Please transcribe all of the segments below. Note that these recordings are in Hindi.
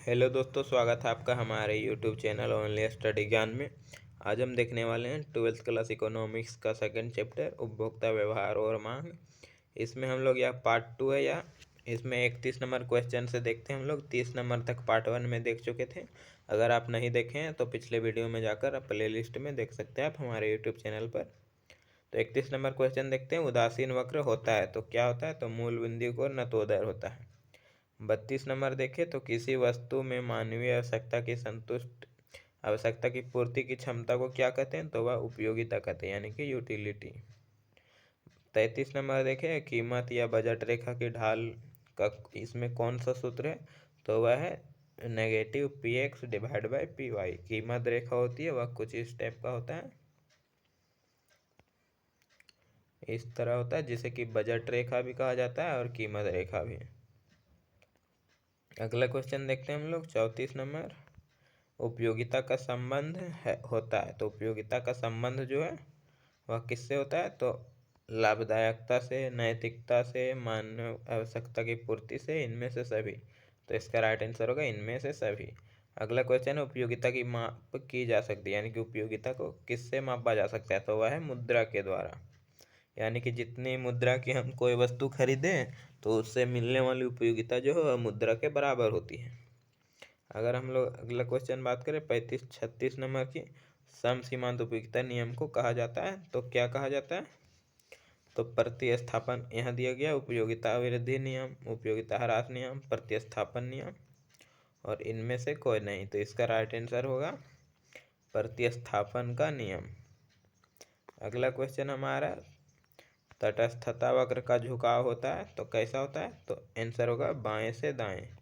हेलो दोस्तों, स्वागत है आपका हमारे यूट्यूब चैनल ओनली स्टडी ज्ञान में। आज हम देखने वाले हैं 12th क्लास इकोनॉमिक्स का सेकंड चैप्टर उपभोक्ता व्यवहार और मांग। इसमें हम लोग यह पार्ट 2 है। या इसमें 31 नंबर क्वेश्चन से देखते हैं। हम लोग 30 नंबर तक पार्ट 1 में देख चुके थे। अगर आप नहीं देखे हैं तो पिछले वीडियो में जाकर आप प्ले लिस्ट में देख सकते हैं आप हमारे यूट्यूब चैनल पर। तो 31 नंबर क्वेश्चन देखते हैं। उदासीन वक्र होता है तो क्या होता है? तो मूल बिंदु को नतोदर होता है। 32 नंबर देखें तो किसी वस्तु में मानवीय आवश्यकता की पूर्ति की क्षमता को क्या कहते हैं? तो वह उपयोगिता कहते हैं, यानी कि यूटिलिटी। 33 नंबर देखें कीमत या बजट रेखा की ढाल का इसमें कौन सा सूत्र है? तो वह है negative px divide by py। कीमत रेखा होती है वह कुछ इस टाइप का होता है, इस तरह होता है, जिसे कि बजट रेखा भी कहा जाता है और कीमत रेखा भी। अगला क्वेश्चन देखते हैं हम लोग 34 नंबर। उपयोगिता का संबंध होता है तो उपयोगिता का संबंध जो है वह किससे होता है? तो लाभदायकता से, नैतिकता से, मानव आवश्यकता की पूर्ति से, इनमें से सभी। तो इसका राइट आंसर होगा इनमें से सभी। अगला क्वेश्चन है उपयोगिता की माप की जा सकती है, यानी कि उपयोगिता को किससे मापा जा सकता है? तो वह है मुद्रा के द्वारा। यानी कि जितनी मुद्रा की हम कोई वस्तु खरीदें तो उससे मिलने वाली उपयोगिता जो है वह मुद्रा के बराबर होती है। अगर हम लोग अगला क्वेश्चन बात करें 35-36 नंबर की, सम सीमांत उपयोगिता नियम को कहा जाता है तो क्या कहा जाता है? तो प्रतिस्थापन यहाँ दिया गया, उपयोगिता वृद्धि नियम, उपयोगिता ह्रास नियम, प्रतिस्थापन नियम, और इनमें से कोई नहीं। तो इसका राइट आंसर होगा प्रतिस्थापन का नियम। अगला क्वेश्चन हमारा तटस्थता वक्र का झुकाव होता है तो कैसा होता है? तो आंसर होगा बाएं से दाएं।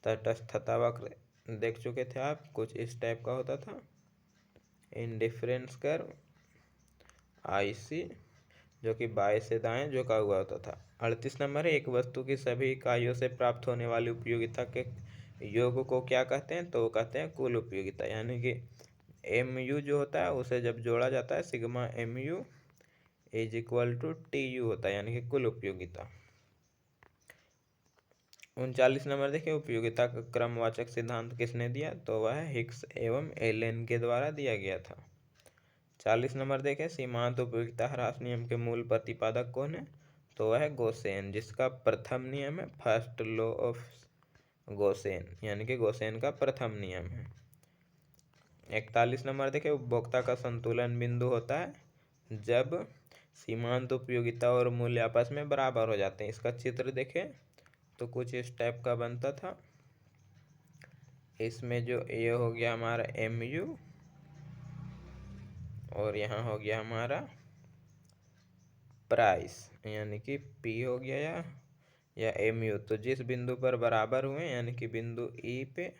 तटस्थता वक्र देख चुके थे आप, कुछ इस टाइप का होता था। इंडिफरेंस कर्व IC जो कि बाएं से दाएं झुका हुआ होता था। 38 नंबर है एक वस्तु की सभी इकाइयों से प्राप्त होने वाली उपयोगिता के योग को क्या कहते हैं? तो वो कहते हैं कुल उपयोगिता। यानी कि MU जो होता है उसे जब जोड़ा जाता है sigma MU is equal to TU होता है, यानी कि कुल उपयोगिता। 39 नंबर देखिए उपयोगिता का क्रमवाचक सिद्धांत किसने दिया? तो वह हिक्स एवं एलन के द्वारा दिया गया था। 40 नंबर देखें सीमांत उपयोगिता ह्रास नियम के मूल प्रतिपादक कौन है? तो वह है गोसेन, जिसका प्रथम नियम है फर्स्ट लॉ ऑफ गोसेन, यानी कि गोसेन का प्रथम नियम है। 41 नंबर देखें उपभोक्ता का संतुलन बिंदु होता है जब सीमांत उपयोगिता और मूल्य आपस में बराबर हो जाते हैं। इसका चित्र देखें तो कुछ इस टाइप का बनता था। इसमें जो ये हो गया हमारा MU और यहाँ हो गया हमारा प्राइस, यानी कि P हो गया या MU। तो जिस बिंदु पर बराबर हुए यानी कि बिंदु E पे,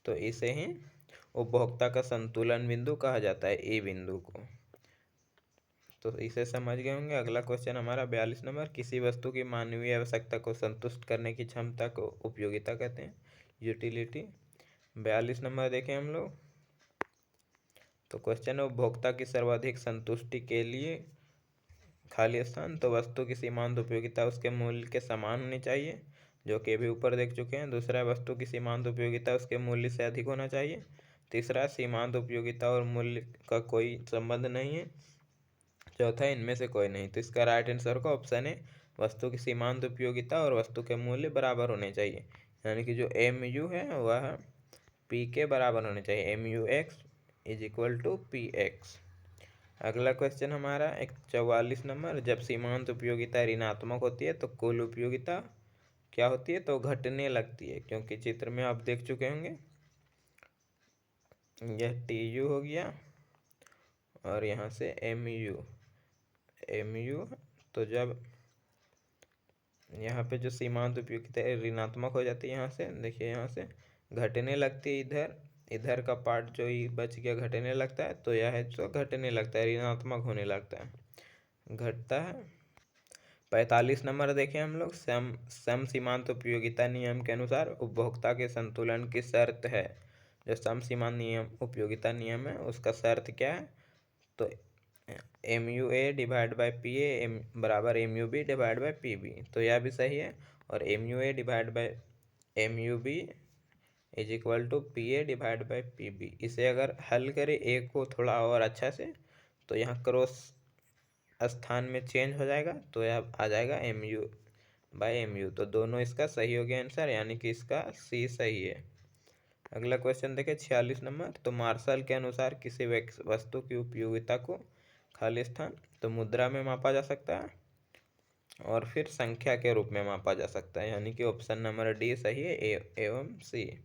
तो इसे ही उपभोक्ता का संतुलन बिंदु कहा जाता है, E बिंदु को। तो इसे समझ गए होंगे। अगला क्वेश्चन हमारा 42 नंबर किसी वस्तु की मानवीय आवश्यकता को संतुष्ट करने की क्षमता को उपयोगिता कहते हैं, यूटिलिटी। 42 नंबर देखें हम लोग तो क्वेश्चन है उपभोक्ता की सर्वाधिक संतुष्टि के लिए खाली स्थान। तो वस्तु की सीमांत उपयोगिता उसके मूल्य के समान होनी चाहिए, जो कि अभी ऊपर देख चुके हैं। दूसरा वस्तु की सीमांत उपयोगिता उसके मूल्य से अधिक होना चाहिए। तीसरा सीमांत उपयोगिता और मूल्य का कोई संबंध नहीं है। चौथा इनमें से कोई नहीं। तो इसका राइट आंसर का ऑप्शन है वस्तु की सीमांत उपयोगिता और वस्तु के मूल्य बराबर होने चाहिए, यानी कि जो MU है वह P के बराबर होने चाहिए, MUX is equal to PX। अगला क्वेश्चन हमारा 44 नंबर जब सीमांत उपयोगिता ऋणात्मक होती है तो कुल उपयोगिता क्या होती है? तो घटने लगती है, क्योंकि चित्र में आप देख चुके होंगे यह TU हो गया और यहाँ से MU। तो जब यहाँ पे जो सीमांत उपयोगिता ऋणात्मक हो जाती है, यहाँ से देखिए यहाँ से घटने लगती है, इधर का पार्ट जो ही बच गया घटने लगता है, तो यह है जो घटने लगता है, ऋणात्मक होने लगता है, घटता है। 45 नंबर देखें हम लोग सम सीमांत उपयोगिता नियम के अनुसार उपभोक्ता के संतुलन की शर्त है। जो सम सीमांत नियम उपयोगिता नियम है उसका शर्त क्या है? तो MUA डिवाइड बाई PA बराबर MUB डिवाइड बाई PB। तो यह भी सही है। और MUA डिवाइड बाई MUB is equal to PA divide by PB। इसे अगर हल करें ए को थोड़ा और अच्छा से, तो यहाँ क्रॉस स्थान में चेंज हो जाएगा, तो यह आ जाएगा MU/MU। तो दोनों इसका सही हो गया आंसर, यानी कि इसका C सही है। अगला क्वेश्चन देखें 46 नंबर। तो मार्शल के अनुसार किसी वस्तु की उपयोगिता को खाली स्थान तो मुद्रा में मापा जा सकता है और फिर संख्या के रूप में मापा जा सकता है, यानी कि ऑप्शन नंबर डी सही है, ए एवं सी।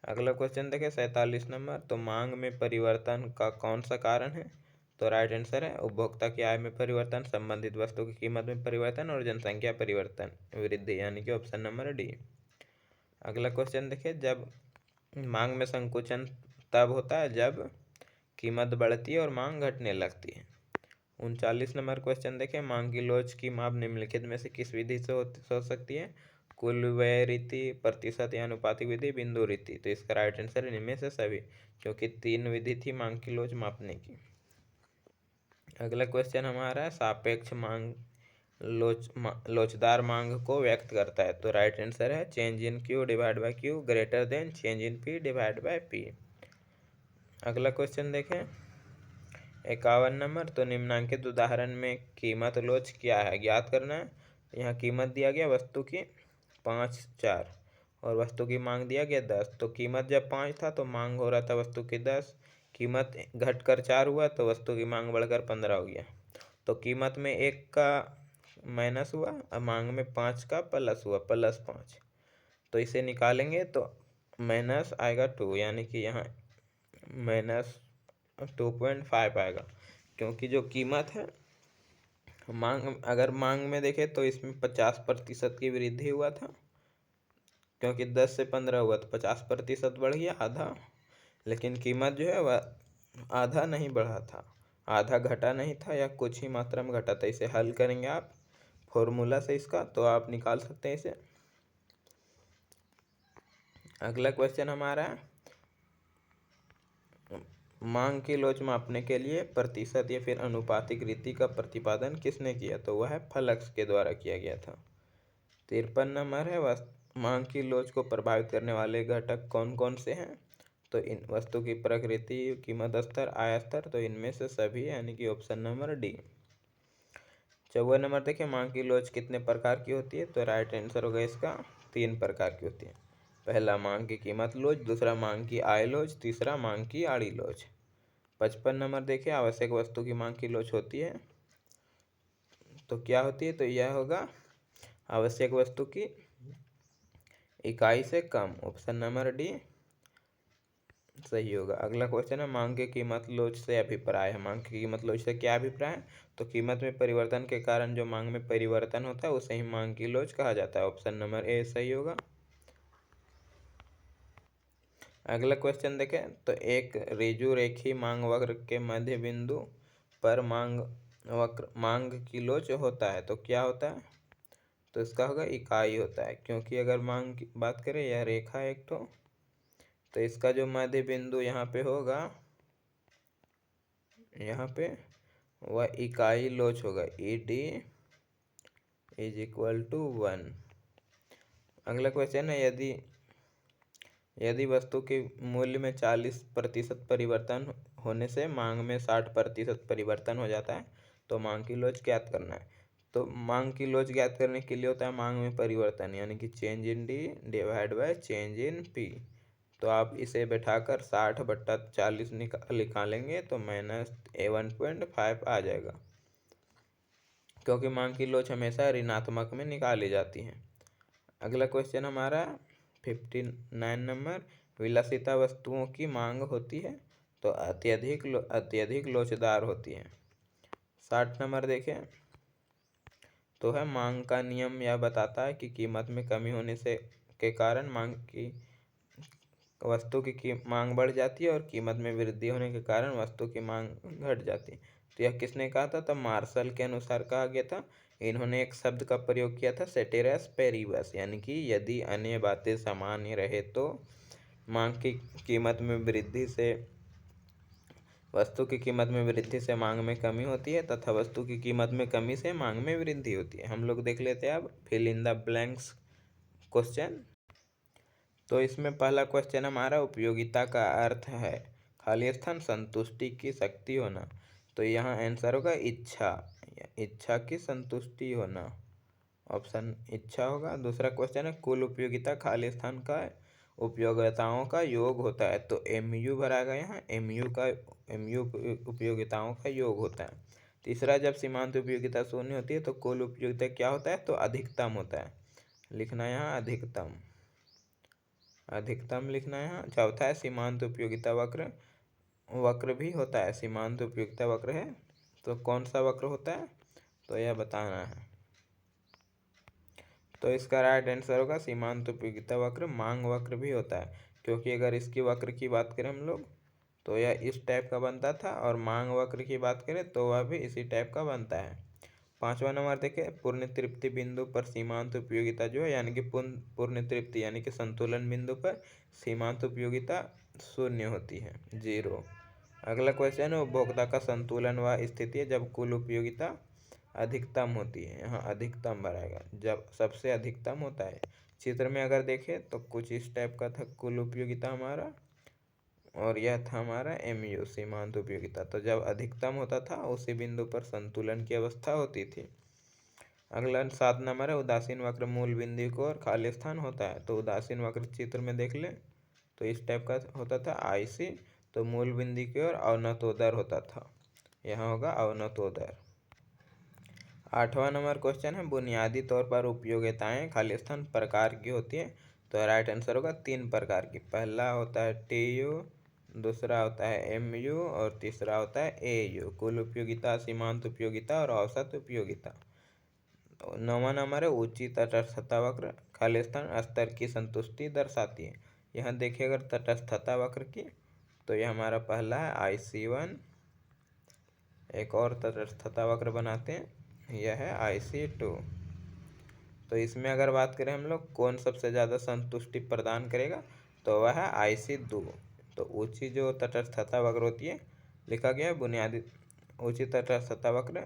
अगला क्वेश्चन देखें 47 नंबर। तो मांग में परिवर्तन का कौन सा कारण है? तो राइट आंसर है उपभोक्ता की आय में परिवर्तन, संबंधित वस्तु की कीमत में परिवर्तन और जनसंख्या परिवर्तन वृद्धि, यानी कि ऑप्शन नंबर डी। अगला क्वेश्चन देखिए, जब मांग में संकुचन तब होता है जब कीमत बढ़ती है और मांग घटने लगती है। 39 नंबर क्वेश्चन देखें, मांग की लोच की माप निम्नलिखित में से किस विधि से हो सकती है? कुल व्यय रीति, प्रतिशत या अनुपातिक विधि, बिंदु रीति। तो इसका राइट आंसर है इनमें से सभी, क्योंकि 3 विधि थी मांग की लोच मापने की। अगला क्वेश्चन हमारा है सापेक्ष मांग लोचदार मांग को व्यक्त करता है। तो राइट आंसर है change in Q divide by Q greater than change in P divide by P। अगला क्वेश्चन देखें 51 नंबर। तो निम्नांकित उदाहरण में कीमत लोच क्या है, ज्ञात करना है। यहाँ कीमत दिया गया वस्तु की 5 4 और वस्तु की मांग दिया गया 10। तो कीमत जब 5 था तो मांग हो रहा था वस्तु की 10, कीमत घटकर 4 हुआ तो वस्तु की मांग बढ़कर 15 हो गया। तो कीमत में 1 का माइनस हुआ और मांग में 5 का प्लस हुआ, +5। तो इसे निकालेंगे तो माइनस आएगा 2, यानी कि यहाँ -2.5 आएगा, क्योंकि जो कीमत है अगर मांग में देखें तो इसमें 50% की वृद्धि हुआ था, क्योंकि 10 से 15 हुआ तो 50% बढ़ गया, आधा। लेकिन कीमत जो है वह आधा नहीं बढ़ा था, आधा घटा नहीं था या कुछ ही मात्रा में घटा था। इसे हल करेंगे आप फॉर्मूला से इसका, तो आप निकाल सकते हैं इसे। अगला क्वेश्चन हमारा है मांग की लोच मापने के लिए प्रतिशत या फिर अनुपातिक रीति का प्रतिपादन किसने किया? तो वह फलक्स के द्वारा किया गया था। 53 नंबर है मांग की लोच को प्रभावित करने वाले घटक कौन कौन से हैं? तो इन वस्तु की प्रकृति, कीमत स्तर, आय स्तर। तो इनमें से सभी, यानी कि ऑप्शन नंबर डी। 54 नंबर देखिए, मांग की लोच कितने प्रकार की होती है? तो राइट आंसर होगा इसका 3 प्रकार की होती है। पहला मांग की कीमत लोच, दूसरा मांग की आय लोच, तीसरा मांग की आड़ी लोच। 55 नंबर देखिए, आवश्यक वस्तु की मांग की लोच होती है तो क्या होती है? तो यह होगा आवश्यक वस्तु की इकाई से कम, ऑप्शन नंबर डी सही होगा। अगला क्वेश्चन है मांग की कीमत लोच से अभिप्राय है। मांग की कीमत लोच से क्या अभिप्राय है? तो कीमत में परिवर्तन के कारण जो मांग में परिवर्तन होता है उसे ही मांग की लोच कहा जाता है, ऑप्शन नंबर ए सही होगा। अगला क्वेश्चन देखें, तो एक ऋजु रेखीय मांग वक्र के मध्य बिंदु पर मांग की लोच होता है तो क्या होता है? तो इसका होगा इकाई होता है, क्योंकि अगर मांग की बात करें यह रेखा है एक तो इसका जो मध्य बिंदु यहाँ पे होगा, यहाँ पे वह इकाई लोच होगा, ED इज इक्वल टू 1। अगला क्वेश्चन है यदि वस्तु के मूल्य में 40% परिवर्तन होने से मांग में 60% परिवर्तन हो जाता है तो मांग की लोच ज्ञात करना है। तो मांग की लोच ज्ञात करने के लिए होता है मांग में परिवर्तन, यानी कि change in D divide by change in P। तो आप इसे बैठाकर 60/40 निकालेंगे तो -1.5 आ जाएगा, क्योंकि मांग की लोच हमेशा ऋणात्मक में निकाली जाती है। अगला क्वेश्चन हमारा 59 नंबर, विलासिता वस्तुओं की मांग होती है तो अत्यधिक लोचदार होती है। 60 नंबर देखें, तो है मांग का नियम यह बताता है कि कीमत में कमी होने से के कारण वस्तु की मांग बढ़ जाती है और कीमत में वृद्धि होने के कारण वस्तु की मांग घट जाती है। तो यह किसने कहा था? तो मार्शल के अनुसार कहा गया था। इन्होंने एक शब्द का प्रयोग किया था सेटेरस पेरिबस, यानी कि यदि अन्य बातें सामान्य रहे तो मांग की कीमत में वृद्धि से वस्तु की कीमत में वृद्धि से मांग में कमी होती है तथा वस्तु की कीमत में कमी से मांग में वृद्धि होती है। हम लोग देख लेते हैं अब fill in the blanks question. तो इसमें पहला क्वेश्चन हमारा उपयोगिता का अर्थ है खाली स्थान संतुष्टि की शक्ति होना, तो यहाँ आंसर होगा इच्छा, इच्छा की संतुष्टि होना, ऑप्शन इच्छा होगा। दूसरा क्वेश्चन है कुल उपयोगिता खाली स्थान का उपयोगिताओं का योग होता है, तो MU भराएगा यहाँ, MU उपयोगिताओं का योग होता है। तीसरा जब सीमांत उपयोगिता शून्य होती है तो कुल उपयोगिता क्या होता है, तो अधिकतम होता है, लिखना है यहाँ अधिकतम, अधिकतम लिखना है यहाँ। चौथा है सीमांत उपयोगिता वक्र, वक्र भी होता है, सीमांत उपयोगिता वक्र है तो कौन सा वक्र होता है, तो यह बताना है। तो इसका राइट आंसर होगा सीमांत उपयोगिता वक्र। मांग वक्र भी होता है, क्योंकि अगर इसकी वक्र की बात करें हम लोग तो यह इस टाइप का बनता था, और मांग वक्र की बात करें तो वह भी इसी टाइप का बनता है। पांचवा नंबर देखें, पूर्ण तृप्ति बिंदु पर सीमांत उपयोगिता जो है यानी कि पूर्ण तृप्ति यानी कि संतुलन बिंदु पर सीमांत उपयोगिता शून्य होती है, 0। अगला क्वेश्चन है उपभोक्ता का संतुलन व स्थिति है जब कुल उपयोगिता अधिकतम होती है, यहाँ अधिकतम भराएगा, जब सबसे अधिकतम होता है। चित्र में अगर देखें तो कुछ इस टाइप का था कुल उपयोगिता हमारा, और यह था हमारा MU सीमांत उपयोगिता, तो जब अधिकतम होता था उसी बिंदु पर संतुलन की अवस्था होती थी। अगला 7 नंबर है उदासीन वक्र मूल बिंदु को और खाली स्थान होता है, तो उदासीन वक्र चित्र में देख ले तो इस टाइप का होता था IC, तो मूल बिंदु की ओर अवनतोदर होता था, यहाँ होगा अवनतोदर। 8वां नंबर क्वेश्चन है बुनियादी तौर पर उपयोगिताएं खाली स्थान प्रकार की होती है, तो राइट आंसर होगा 3 प्रकार की। पहला होता है TU, दूसरा होता है MU और तीसरा होता है AU, कुल उपयोगिता, सीमांत उपयोगिता और औसत उपयोगिता। 9वां नंबर है ऊंची तटस्थता वक्र खाली स्थान स्तर की संतुष्टि दर्शाती है, यहाँ देखिए अगर तटस्थता वक्र की तो यह हमारा पहला है IC1। एक और तटस्थता वक्र बनाते हैं, यह है IC2। तो इसमें अगर बात करें हम लोग कौन सबसे ज़्यादा संतुष्टि प्रदान करेगा, तो वह है IC2। तो ऊंची जो तटस्थता वक्र होती है, लिखा गया है बुनियादी ऊंची तटस्थता वक्र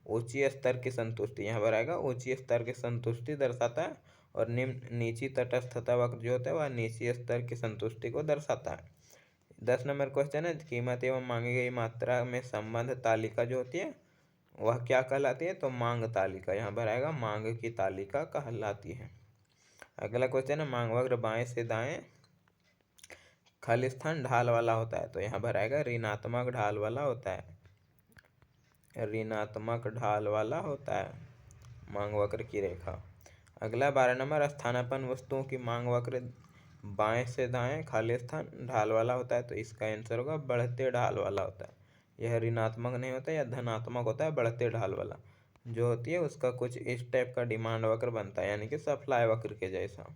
ऊंची स्तर की संतुष्टि, यहाँ पर आएगा ऊंची स्तर की संतुष्टि दर्शाता है, और निम्न नीची तटस्थता वक्र जो होता है वह नीची स्तर की संतुष्टि को दर्शाता है। 10 नंबर क्वेश्चन है कीमत एवं मांगी गई मात्रा में संबंध तालिका जो होती है वह क्या कहलाती है, तो मांग तालिका, यहाँ पर आएगा मांग की तालिका कहलाती है। अगला क्वेश्चन है मांग वक्र बाएं से दाएं खाली स्थान ढाल वाला होता है, तो यहाँ पर आएगा ऋणात्मक ढाल वाला होता है, ऋणात्मक ढाल वाला होता है मांग वक्र की रेखा। अगला 12 नंबर स्थानापन्न वस्तुओं की मांग वक्र बाएं से दाएं खाली स्थान ढाल वाला होता है, तो इसका आंसर होगा बढ़ते ढाल वाला होता है, यह ऋणात्मक नहीं होता, यह धनात्मक होता है। बढ़ते ढाल वाला जो होती है उसका कुछ इस टाइप का डिमांड वक्र बनता है, यानी कि सप्लाई वक्र के जैसा।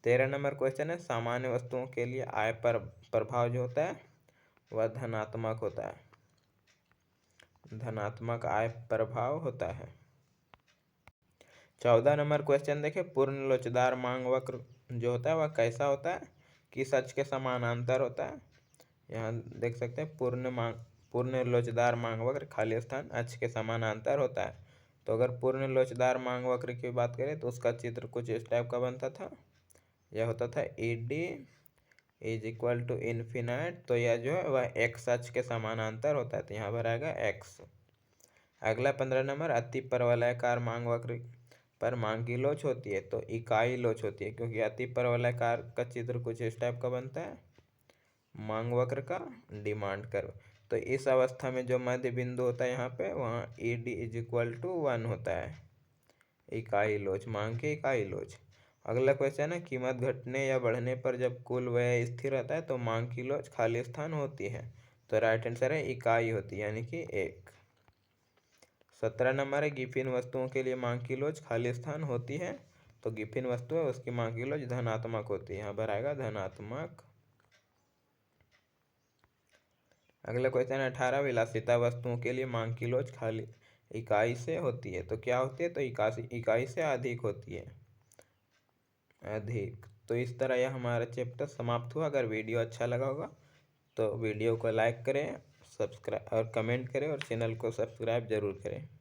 13 नंबर क्वेश्चन है सामान्य वस्तुओं के लिए आय पर प्रभाव जो होता है वह धनात्मक होता है, धनात्मक आय प्रभाव होता है। 14 नंबर क्वेश्चन देखें पूर्ण लोचदार मांग वक्र जो होता है वह कैसा होता है, किस अक्ष के समानांतर होता है, यहाँ देख सकते हैं पूर्ण लोचदार मांग वक्र खाली स्थान अक्ष के समानांतर होता है। तो अगर पूर्ण लोचदार मांग वक्र की बात करें तो उसका चित्र कुछ इस टाइप का बनता था, यह होता था ED is equal to infinite, तो यह जो है वह x अक्ष के समानांतर होता है, तो यहाँ पर आएगा x। अगला 15 नंबर अति परवलयाकार मांग वक्र पर मांग की लोच होती है, तो इकाई लोच होती है, क्योंकि अति परवलयाकार का चित्र कुछ इस टाइप का बनता है मांग वक्र का डिमांड कर्व। तो इस अवस्था में जो मध्य बिंदु होता है यहाँ पे वहाँ ED इज इक्वल टू 1 होता है, इकाई लोच, मांग की इकाई लोच। अगला क्वेश्चन है कीमत घटने या बढ़ने पर जब कुल व्यय स्थिर रहता है तो मांग की लोच खाली स्थान होती है, तो राइट आंसर है इकाई होती है, यानी कि 1। 17 नंबर है गिफिन वस्तुओं के लिए मांग की लोच खाली स्थान होती है, तो गिफिन वस्तु है उसकी मांग की लोच धनात्मक होती है, यहाँ पर आएगा धनात्मक। अगला क्वेश्चन है 18 विलासिता वस्तुओं के लिए मांग की लोच खाली इकाई से होती है, तो क्या होती है, तो इकाई से अधिक होती है, अधिक। तो इस तरह यह हमारा चैप्टर समाप्त हुआ। अगर वीडियो अच्छा लगा होगा तो वीडियो को लाइक करें, सब्सक्राइब और कमेंट करें, और चैनल को सब्सक्राइब जरूर करें।